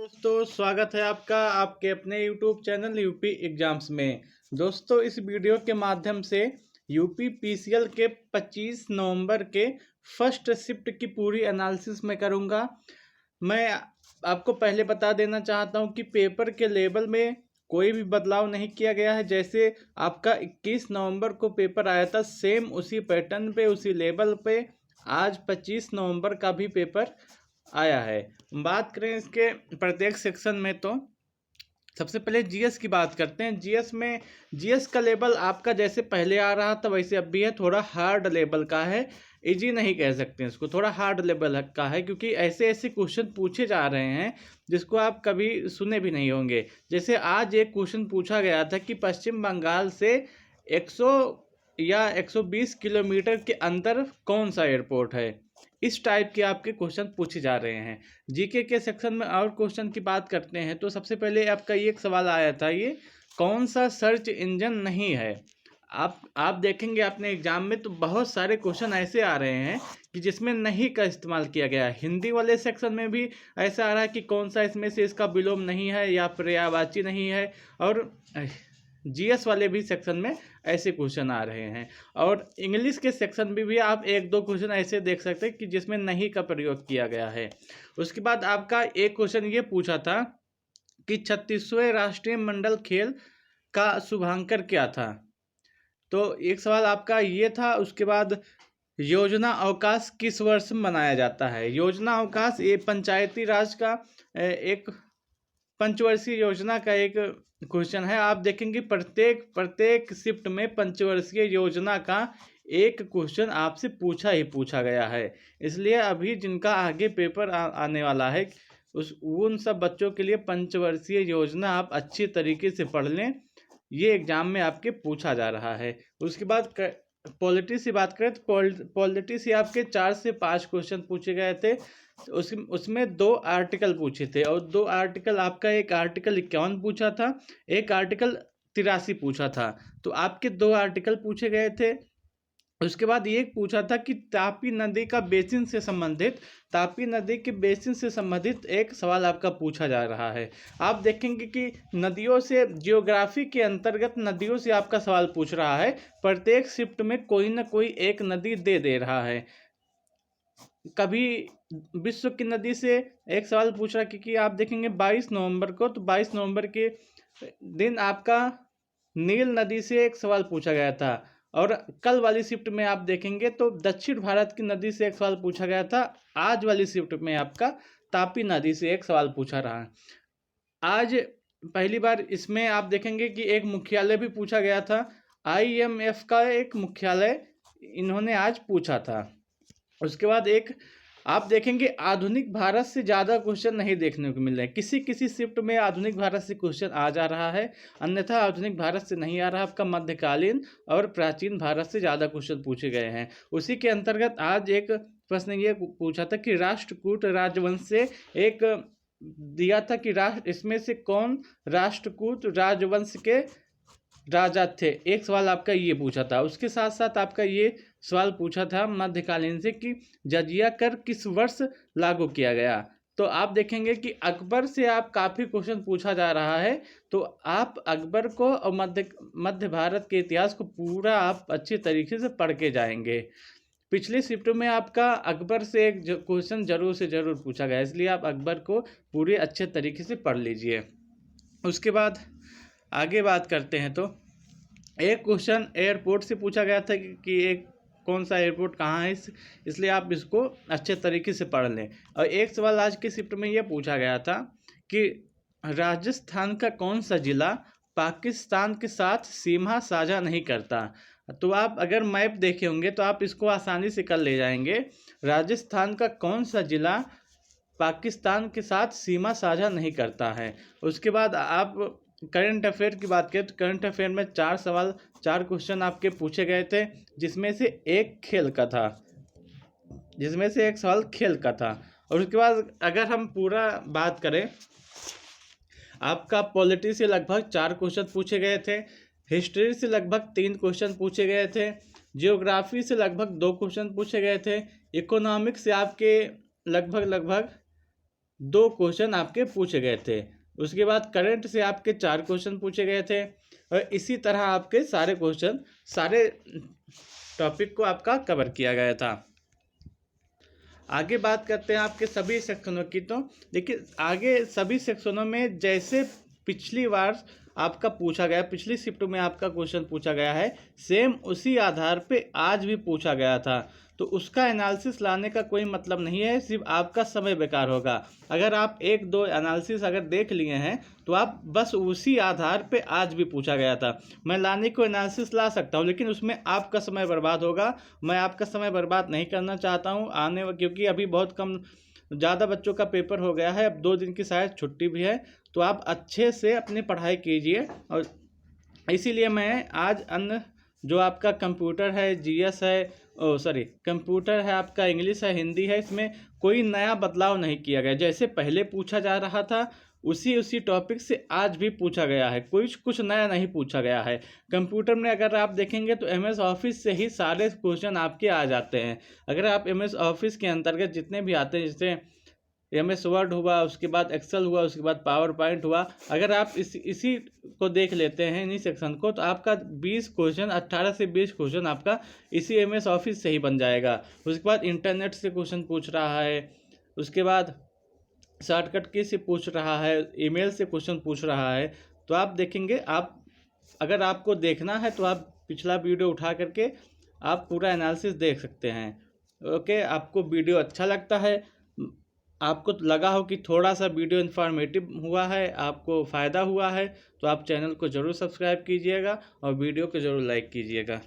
दोस्तों, स्वागत है आपका आपके अपने YouTube चैनल यूपी एग्जाम्स में। दोस्तों, इस वीडियो के माध्यम से यूपी पीसीएल के 25 नवंबर के फर्स्ट शिफ्ट की पूरी एनालिसिस मैं करूंगा। मैं आपको पहले बता देना चाहता हूं कि पेपर के लेवल में कोई भी बदलाव नहीं किया गया है। जैसे आपका 21 नवंबर को पेपर आया था, सेम उसी पैटर्न पे उसी लेवल पे आज 25 नवंबर का भी पेपर आया है। बात करें इसके प्रत्येक सेक्शन में, तो सबसे पहले जीएस की बात करते हैं। जीएस का लेवल आपका जैसे पहले आ रहा था वैसे अब भी है, थोड़ा हार्ड लेवल का है। इजी नहीं कह सकते इसको, थोड़ा हार्ड लेवल का है, क्योंकि ऐसे ऐसे क्वेश्चन पूछे जा रहे हैं जिसको आप कभी सुने भी नहीं होंगे। जैसे आज एक क्वेश्चन पूछा गया था कि पश्चिम बंगाल से 100 या 120 किलोमीटर के अंदर कौन सा एयरपोर्ट है। इस टाइप के आपके क्वेश्चन पूछे जा रहे हैं। जीके के सेक्शन में और क्वेश्चन की बात करते हैं तो सबसे पहले आपका ये एक सवाल आया था, ये कौन सा सर्च इंजन नहीं है। आप देखेंगे अपने एग्जाम में तो बहुत सारे क्वेश्चन ऐसे आ रहे हैं कि जिसमें नहीं का इस्तेमाल किया गया है। हिंदी वाले सेक्शन में भी ऐसा आ रहा है कि कौन सा इसमें से इसका विलोम नहीं है या पर्यायवाची नहीं है, और जीएस वाले भी सेक्शन में ऐसे क्वेश्चन आ रहे हैं। और इंग्लिश के सेक्शन में भी आप एक दो क्वेश्चन ऐसे देख सकते हैं कि जिसमें नहीं का प्रयोग किया गया है। उसके बाद आपका एक क्वेश्चन ये पूछा था कि 36वें राष्ट्रीय मंडल खेल का शुभांकर क्या था। तो एक सवाल आपका ये था। उसके बाद योजना अवकाश किस वर्ष में मनाया जाता है। योजना अवकाश ये पंचायती राज का एक पंचवर्षीय योजना का एक क्वेश्चन है। आप देखेंगे प्रत्येक शिफ्ट में पंचवर्षीय योजना का एक क्वेश्चन आपसे पूछा गया है। इसलिए अभी जिनका आगे पेपर आने वाला है उन सब बच्चों के लिए पंचवर्षीय योजना आप अच्छी तरीके से पढ़ लें, ये एग्जाम में आपके पूछा जा रहा है। उसके बाद पॉलिटिक्स की बात करें तो पॉलिटिक्स से आपके 4 से 5 क्वेश्चन पूछे गए थे। उसमें 2 आर्टिकल पूछे थे, और 2 आर्टिकल आपका एक आर्टिकल 51 पूछा था, एक आर्टिकल 83 पूछा था। तो आपके 2 आर्टिकल पूछे गए थे। उसके बाद ये पूछा था कि तापी नदी के बेसिन से संबंधित एक सवाल आपका पूछा जा रहा है। आप देखेंगे कि नदियों से जियोग्राफी के अंतर्गत नदियों से आपका सवाल पूछ रहा है। प्रत्येक शिफ्ट में कोई ना कोई एक नदी दे रहा है। कभी विश्व की नदी से एक सवाल पूछ रहा है, क्योंकि आप देखेंगे 22 नवंबर को, तो 22 नवंबर के दिन आपका नील नदी से एक सवाल पूछा गया था। और कल वाली शिफ्ट में आप देखेंगे तो दक्षिण भारत की नदी से एक सवाल पूछा गया था। आज वाली शिफ्ट में आपका तापी नदी से एक सवाल पूछा रहा है। आज पहली बार इसमें आप देखेंगे कि एक मुख्यालय भी पूछा गया था। आईएमएफ का एक मुख्यालय इन्होंने आज पूछा था। उसके बाद एक आप देखेंगे आधुनिक भारत से ज़्यादा क्वेश्चन नहीं देखने को मिल रहे हैं। किसी शिफ्ट में आधुनिक भारत से क्वेश्चन आ जा रहा है, अन्यथा आधुनिक भारत से नहीं आ रहा। आपका मध्यकालीन और प्राचीन भारत से ज़्यादा क्वेश्चन पूछे गए हैं। उसी के अंतर्गत आज एक प्रश्न ये पूछा था कि राष्ट्रकूट राजवंश से एक दिया था कि इसमें से कौन राष्ट्रकूट राजवंश के राजा थे। एक सवाल आपका ये पूछा था। उसके साथ साथ आपका ये सवाल पूछा था मध्यकालीन से कि जजिया कर किस वर्ष लागू किया गया। तो आप देखेंगे कि अकबर से आप काफ़ी क्वेश्चन पूछा जा रहा है, तो आप अकबर को और मध्य भारत के इतिहास को पूरा आप अच्छी तरीके से पढ़ के जाएंगे। पिछली शिफ्ट में आपका अकबर से एक क्वेश्चन जरूर से जरूर पूछा गया, इसलिए आप अकबर को पूरे अच्छे तरीके से पढ़ लीजिए। उसके बाद आगे बात करते हैं तो एक क्वेश्चन एयरपोर्ट से पूछा गया था कि एक कौन सा एयरपोर्ट कहाँ है, इसलिए आप इसको अच्छे तरीके से पढ़ लें। और एक सवाल आज की शिफ्ट में ये पूछा गया था कि राजस्थान का कौन सा जिला पाकिस्तान के साथ सीमा साझा नहीं करता। तो आप अगर मैप देखे होंगे तो आप इसको आसानी से कर ले जाएंगे। राजस्थान का कौन सा जिला पाकिस्तान के साथ सीमा साझा नहीं करता है। उसके बाद आप करंट अफेयर की बात करें तो करंट अफेयर में 4 क्वेश्चन आपके पूछे गए थे, जिसमें से एक सवाल खेल का था। और उसके बाद अगर हम पूरा बात करें, आपका पॉलिटी से लगभग 4 क्वेश्चन पूछे गए थे, हिस्ट्री से लगभग 3 क्वेश्चन पूछे गए थे, जियोग्राफी से लगभग 2 क्वेश्चन पूछे गए थे, इकोनॉमिक्स से आपके लगभग 2 क्वेश्चन आपके पूछे गए थे। उसके बाद करंट से आपके 4 क्वेश्चन पूछे गए थे और इसी तरह आपके सारे क्वेश्चन, सारे टॉपिक को आपका कवर किया गया था। आगे बात करते हैं आपके सभी सेक्शनों की। तो देखिए, आगे सभी सेक्शनों में जैसे पिछली बार आपका पूछा गया, पिछली शिफ्ट में आपका क्वेश्चन पूछा गया है, सेम उसी आधार पे आज भी पूछा गया था। तो उसका एनालिसिस लाने का कोई मतलब नहीं है, सिर्फ आपका समय बेकार होगा। अगर आप 1-2 एनालिसिस अगर देख लिए हैं तो आप बस उसी आधार पे आज भी पूछा गया था। मैं लाने को एनालिसिस ला सकता हूँ, लेकिन उसमें आपका समय बर्बाद होगा। मैं आपका समय बर्बाद नहीं करना चाहता हूँ क्योंकि अभी बहुत कम, ज़्यादा बच्चों का पेपर हो गया है, अब 2 दिन की शायद छुट्टी भी है। तो आप अच्छे से अपनी पढ़ाई कीजिए और इसीलिए मैं आज अन्य जो आपका कंप्यूटर है, जीएस है, कंप्यूटर है, आपका इंग्लिश है, हिंदी है, इसमें कोई नया बदलाव नहीं किया गया। जैसे पहले पूछा जा रहा था उसी टॉपिक से आज भी पूछा गया है, कुछ नया नहीं पूछा गया है। कंप्यूटर में अगर आप देखेंगे तो एमएस ऑफिस से ही सारे क्वेश्चन आपके आ जाते हैं। अगर आप एमएस ऑफिस के अंतर्गत जितने भी आते हैं, जैसे एमएस वर्ड हुआ, उसके बाद एक्सेल हुआ, उसके बाद पावर पॉइंट हुआ, अगर आप इसी को देख लेते हैं, इन्हीं सेक्शन को, तो आपका 20 क्वेश्चन, 18 से 20 क्वेश्चन आपका इसी एमएस ऑफिस से ही बन जाएगा। उसके बाद इंटरनेट से क्वेश्चन पूछ रहा है, उसके बाद शॉर्टकट की से पूछ रहा है, ईमेल से क्वेश्चन पूछ रहा है। तो आप देखेंगे, आप अगर आपको देखना है तो आप पिछला वीडियो उठा करके आप पूरा एनालिसिस देख सकते हैं। ओके, आपको वीडियो अच्छा लगता है, आपको लगा हो कि थोड़ा सा वीडियो इन्फॉर्मेटिव हुआ है, आपको फ़ायदा हुआ है, तो आप चैनल को ज़रूर सब्सक्राइब कीजिएगा और वीडियो को ज़रूर लाइक कीजिएगा।